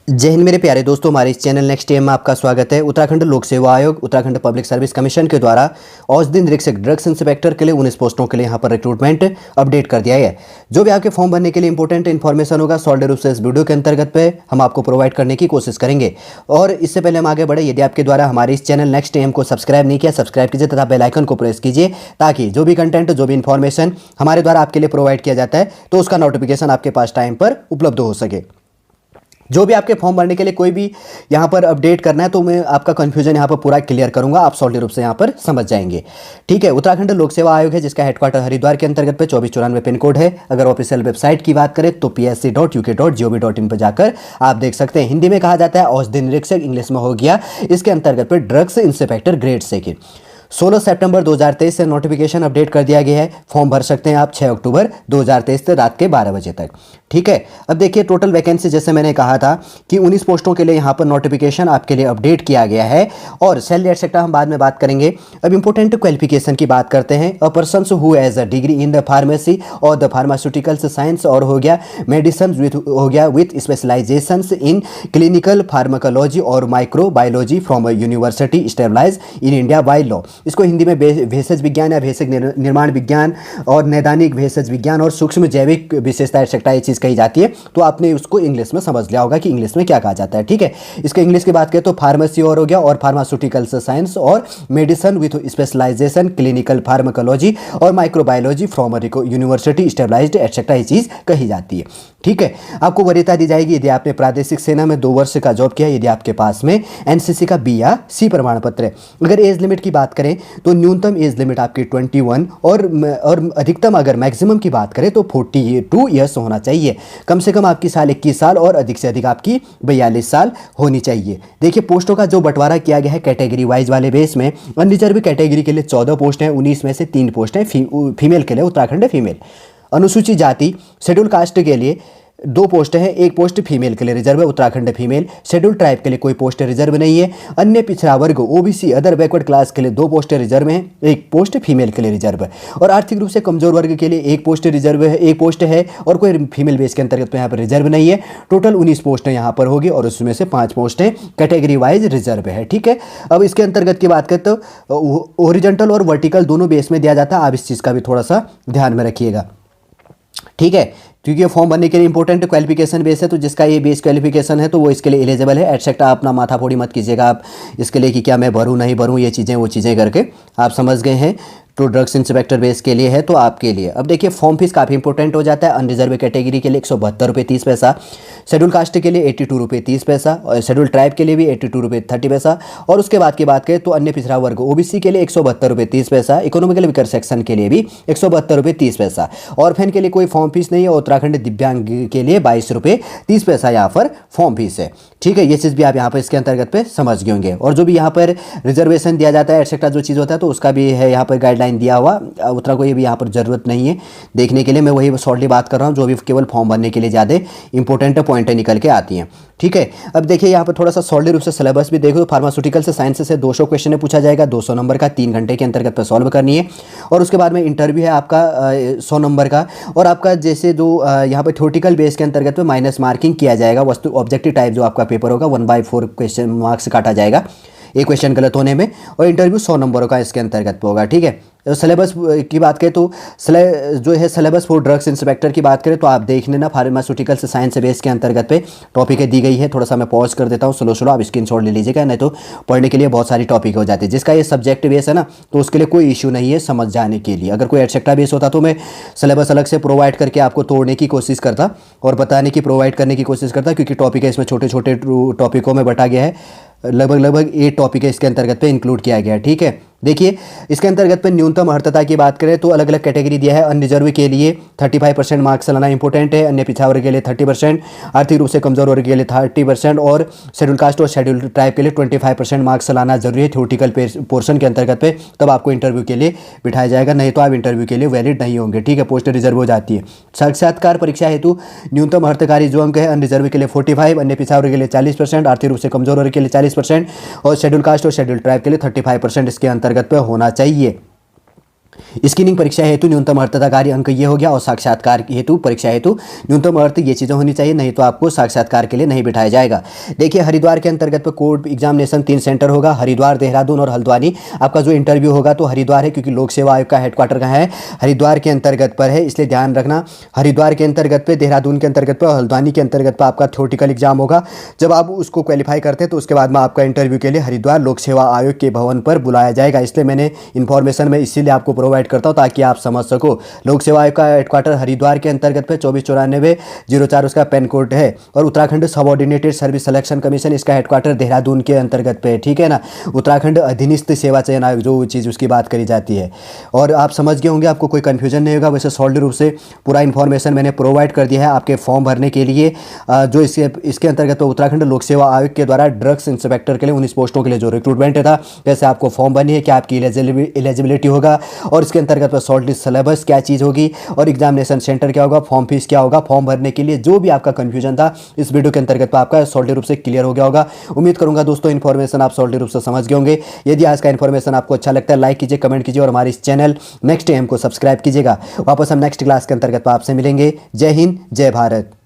जय हिंद मेरे प्यारे दोस्तों, हमारे इस चैनल नेक्स्ट एम में आपका स्वागत है। उत्तराखंड लोक सेवा आयोग, उत्तराखंड पब्लिक सर्विस कमीशन के द्वारा औषधि निरीक्षक ड्रग्स इंस्पेक्टर के लिए 19 पोस्टों के लिए यहाँ पर रिक्रूटमेंट अपडेट कर दिया है। जो भी आपके फॉर्म भरने के लिए इंपॉर्टेंट इन्फॉर्मेशन होगा सॉलिड रूप से इस वीडियो के अंतर्गत पे हम आपको प्रोवाइड करने की कोशिश करेंगे। और इससे पहले हम आगे बढ़े, यदि आपके द्वारा हमारे इस चैनल नेक्स्ट एम को सब्सक्राइब नहीं किया, सब्सक्राइब कीजिए तथा बेल आइकन को प्रेस कीजिए, ताकि जो भी कंटेंट, जो भी इन्फॉर्मेशन हमारे द्वारा आपके लिए प्रोवाइड किया जाता है तो उसका नोटिफिकेशन आपके पास टाइम पर उपलब्ध हो सके। जो भी आपके फॉर्म भरने के लिए कोई भी यहाँ पर अपडेट करना है तो मैं आपका कंफ्यूजन यहाँ पर पूरा क्लियर करूंगा, आप सॉलिड रूप से यहाँ पर समझ जाएंगे। ठीक है, उत्तराखंड लोक सेवा आयोग है जिसका हेडक्वार्टर हरिद्वार के अंतर्गत पे 2494 पिन कोड है। अगर ऑफिशियल वेबसाइट की बात करें तो psc.uk.gov.in पर जाकर आप देख सकते हैं। हिंदी में कहा जाता है औषधि निरीक्षक, इंग्लिश में हो गया इसके अंतर्गत पे ड्रग्स इंस्पेक्टर ग्रेड से की। 16 सितंबर 2023 से नोटिफिकेशन अपडेट कर दिया गया है। फॉर्म भर सकते हैं आप 6 अक्टूबर 2023 से रात के 12 बजे तक। ठीक है, अब देखिए टोटल वैकेंसी जैसे मैंने कहा था कि 19 पोस्टों के लिए यहाँ पर नोटिफिकेशन आपके लिए अपडेट किया गया है। और सैलरी एटसेट्रा हम बाद में बात करेंगे। अब इंपॉर्टेंट क्वालिफिकेशन की बात करते हैं। A person who has a degree in the pharmacy और द फार्मास्यूटिकल्स साइंस, और हो गया मेडिसिन विथ, हो गया with specialisation in clinical pharmacology और microbiology from university stabilise in India by law. इसको हिंदी में भेषज विज्ञान या भेषज निर्माण विज्ञान और नैदानिक भेषज विज्ञान और सूक्ष्म जैविक विशेषता एक्सेट्रा ये चीज़ कही जाती है। तो आपने उसको इंग्लिश में समझ लिया होगा कि इंग्लिश में क्या कहा जाता है। ठीक है, इसके इंग्लिश की बात करें तो फार्मेसी और हो गया, और फार्मास्यूटिकल्स साइंस, और medicine with specialisation clinical pharmacology और microbiology from university stabilised etcetera ये चीज़ कही जाती है। ठीक है, आपको वरीयता दी जाएगी यदि आपने प्रादेशिक सेना में 2 वर्ष का जॉब किया, यदि आपके पास में एनसीसी का बी या सी प्रमाण पत्र है। अगर एज लिमिट की बात करें तो न्यूनतम एज लिमिट आपकी 21 और अधिकतम अगर मैक्सिमम की बात करें तो 42 ईयर्स होना चाहिए। कम से कम आपकी साल 21 साल और अधिक से अधिक आपकी 42 साल होनी चाहिए। देखिए पोस्टों का जो बंटवारा किया गया है कैटेगरी वाइज वाले बेस में, अनरिजर्व कैटेगरी के लिए 14 पोस्ट हैं, 19 में से 3 पोस्ट हैं फीमेल के लिए, उत्तराखंड फीमेल। अनुसूचित जाति शेड्यूल कास्ट के लिए 2 पोस्ट हैं, 1 पोस्ट फीमेल के लिए रिजर्व है, उत्तराखंड फीमेल। शेड्यूल ट्राइब के लिए कोई पोस्ट रिजर्व नहीं है। अन्य पिछड़ा वर्ग ओबीसी अदर बैकवर्ड क्लास के लिए 2 पोस्ट रिजर्व हैं, 1 पोस्ट फीमेल के लिए रिजर्व है। और आर्थिक रूप से कमजोर वर्ग के लिए 1 पोस्ट रिजर्व है, 1 पोस्ट है, और कोई फीमेल बेस के अंतर्गत तो यहाँ पर रिजर्व नहीं है। टोटल 19 पोस्टें यहाँ पर होगी और उसमें से 5 पोस्टें कैटेगरी वाइज रिजर्व है। ठीक है, अब इसके अंतर्गत की बात करें तो ओरिजेंटल और वर्टिकल दोनों बेस में दिया जाता है। आप इस चीज़ का भी थोड़ा सा ध्यान में रखिएगा। ठीक है, क्योंकि ये फॉर्म भरने के लिए इंपॉर्टेंट क्वालिफिकेशन बेस है, तो जिसका ये बेस क्वालिफिकेशन है तो वो इसके लिए एलिजिबल है। एटसेट्रा अपना माथा फोड़ी मत कीजिएगा आप इसके लिए कि क्या मैं भरूँ नहीं भरूँ, ये चीज़ें वो चीज़ें करके आप समझ गए हैं। तो ड्रग्स इंस्पेक्टर बेस के लिए है तो आपके लिए। अब देखिए फॉर्म फीस काफ़ी इंपॉर्टेंट हो जाता है। अनरिजर्व कैटेगरी के लिए 172 रुपये 30 पैसा, शेड्यूल कास्ट के लिए 82 रुपये 30 पैसा, और शेड्यूल ट्राइब के लिए भी 82 रुपये 30 पैसा। और उसके बाद की बात करें तो अन्य पिछड़ा वर्ग ओबीसी के लिए 172 रुपये 30 पैसा, इकोनॉमिकल वीकर सेक्शन के लिए भी 172 रुपये 30 पैसा। ऑर्फेन के लिए कोई फॉर्म फीस नहीं है, और उत्तराखंड दिव्यांग के लिए 22 रुपये 30 पैसा यहाँ पर फॉर्म फीस है। ठीक है, ये चीज़ भी आप यहाँ पर इसके अंतर्गत पे समझ गए होंगे। और जो भी यहाँ पर रिजर्वेशन दिया जाता है एक्सेट्रा जो चीज़ होता है तो उसका भी है यहाँ पर गाइडलाइन दिया हुआ। उतना कोई भी यहाँ पर ज़रूरत नहीं है देखने के लिए, मैं वही शॉर्टली बात कर रहा हूँ जो भी केवल फॉर्म भरने के लिए ज़्यादा इंपॉर्टेंट पॉइंटें निकल के आती हैं। ठीक है, अब देखिए यहाँ पर थोड़ा सा सॉलिड रूप से सिलेबस भी देखो। फार्मास्यूटिकल से साइंस से 200 क्वेश्चन पूछा जाएगा, 200 नंबर का, 3 घंटे के अंतर्गत पर सॉल्व करनी है। और उसके बाद में इंटरव्यू है आपका 100 नंबर का, और आपका जैसे जो यहाँ पर थ्योरेटिकल बेस के अंतर्गत पे माइनस मार्किंग किया जाएगा। वस्तु ऑब्जेक्टिव टाइप जो आपका पेपर होगा 1/4 क्वेश्चन मार्क्स काटा जाएगा एक क्वेश्चन गलत होने में, और इंटरव्यू 100 नंबरों का इसके अंतर्गत होगा। ठीक है, तो सिलेबस की बात करें तो जो है सिलेबस फॉर ड्रग्स इंस्पेक्टर की बात करें तो आप देख लेना फार्मास्यूटिकल से साइंस बेस के अंतर्गत पे टॉपिकें दी गई है। थोड़ा सा मैं पॉज कर देता हूँ, स्लो आप स्क्रीनशॉट ले लीजिएगा, नहीं तो पढ़ने के लिए बहुत सारी टॉपिक हो जाती है। जिसका ये सब्जेक्ट बेस है ना तो उसके लिए कोई इशू नहीं है समझ जाने के लिए। अगर कोई एटसेट्रा बेस होता तो मैं सिलेबस अलग से प्रोवाइड करके आपको तोड़ने की कोशिश करता और बताने की प्रोवाइड करने की कोशिश करता, क्योंकि टॉपिक है इसमें छोटे छोटे टॉपिकों में बटा गया है। लगभग 8 टॉपिक है इसके अंतर्गत पे इंक्लूड किया गया है। ठीक है, देखिए इसके अंतर्गत पे न्यूनतम अर्हता की बात करें तो अलग अलग कैटेगरी दिया है। अनरिजर्व के लिए 35% मार्क्स लाना इंपॉर्टेंट है, अन्य पिछड़ा वर्ग के लिए 30%, आर्थिक रूप से कमजोर वर्ग के लिए 30%, और शेड्यूल कास्ट और शेड्यूल ट्राइब के लिए 25% मार्क्स लाना जरूरी है थ्योरेटिकल पोर्शन के अंतर्गत पे, तब आपको इंटरव्यू के लिए बिठाया जाएगा, नहीं तो आप इंटरव्यू के लिए वैलिड नहीं होंगे। ठीक है, पोस्ट रिजर्व हो जाती है। साक्षात्कार परीक्षा हेतु न्यूनतम अर्थकारी जो अंक है अनरिजर्व के लिए 45, अन्य पिछड़ा वर्ग के लिए 40%, आर्थिक रूप से कमजोर वर्ग के लिए 40%, और शेड्यूल कास्ट और शेड्यूल ट्राइब के लिए 35% इसके अंतर्गत पे होना चाहिए। स्क्रीनिंग परीक्षा हेतु न्यूनतम अर्हताकारी अंक ये हो गया, और साक्षात्कार हेतु परीक्षा हेतु न्यूनतम अर्थ ये चीज़ें होनी चाहिए, नहीं तो आपको साक्षात्कार के लिए नहीं बिठाया जाएगा। देखिए हरिद्वार के अंतर्गत पर कोड एग्जामिनेशन 3 सेंटर होगा, हरिद्वार, देहरादून और हल्द्वानी। आपका जो इंटरव्यू होगा तो हरिद्वार है, क्योंकि लोक सेवा आयोग का हेडक्वार्टर कहाँ है, हरिद्वार के अंतर्गत पर है, इसलिए ध्यान रखना। हरिद्वार के अंतर्गत पे, देहरादून के अंतर्गत पर, हल्द्वानी के अंतर्गत पर आपका थ्योरेटिकल एग्जाम होगा। जब आप उसको क्वालिफाई करते हैं तो उसके बाद में आपका इंटरव्यू के लिए हरिद्वार लोक सेवा आयोग के भवन पर बुलाया जाएगा। इसलिए मैंने इन्फॉर्मेशन में इसीलिए आपको प्रोवाइड करता हूँ ताकि आप समझ सको। लोक सेवा आयोग का हेडक्वार्टर हरिद्वार के अंतर्गत पे 2494-04 उसका पेन कोड है, और Uttarakhand subordinated service selection commission इसका हेडक्वार्टर देहरादून के अंतर्गत पे, ठीक है ना। उत्तराखंड अधीनस्थ सेवा चयन आयोग जो चीज़ उसकी बात करी जाती है। और आप समझ गए होंगे, आपको कोई कन्फ्यूजन नहीं होगा। वैसे सॉलिड रूप से पूरा इन्फॉर्मेशन मैंने प्रोवाइड कर दिया है आपके फॉर्म भरने के लिए। जो इसके अंतर्गत उत्तराखंड लोक सेवा आयोग के द्वारा ड्रग्स इंस्पेक्टर के लिए 19 पोस्टों के लिए जो रिक्रूटमेंट था, कैसे आपको फॉर्म भरनी है, क्या आपकी एलिजिबिलिटी होगा, और इसके अंतर्गत शॉर्ट लिस्ट सिलेबस क्या चीज़ होगी, और एग्जामिनेशन सेंटर क्या होगा, फॉर्म फीस क्या होगा, फॉर्म भरने के लिए जो भी आपका कन्फ्यूजन था इस वीडियो के अंतर्गत आपका सॉलिड रूप से क्लियर हो गया होगा। उम्मीद करूंगा दोस्तों इन्फॉर्मेशन आप सॉलिड रूप से समझ गए होंगे। यदि आज का इन्फॉर्मेशन आपको अच्छा लगता है लाइक कीजिए, कमेंट कीजिए, और हमारे इस चैनल नेक्स्ट एम को सब्सक्राइब कीजिएगा। वापस हम नेक्स्ट क्लास के अंतर्गत आपसे मिलेंगे। जय हिंद, जय भारत।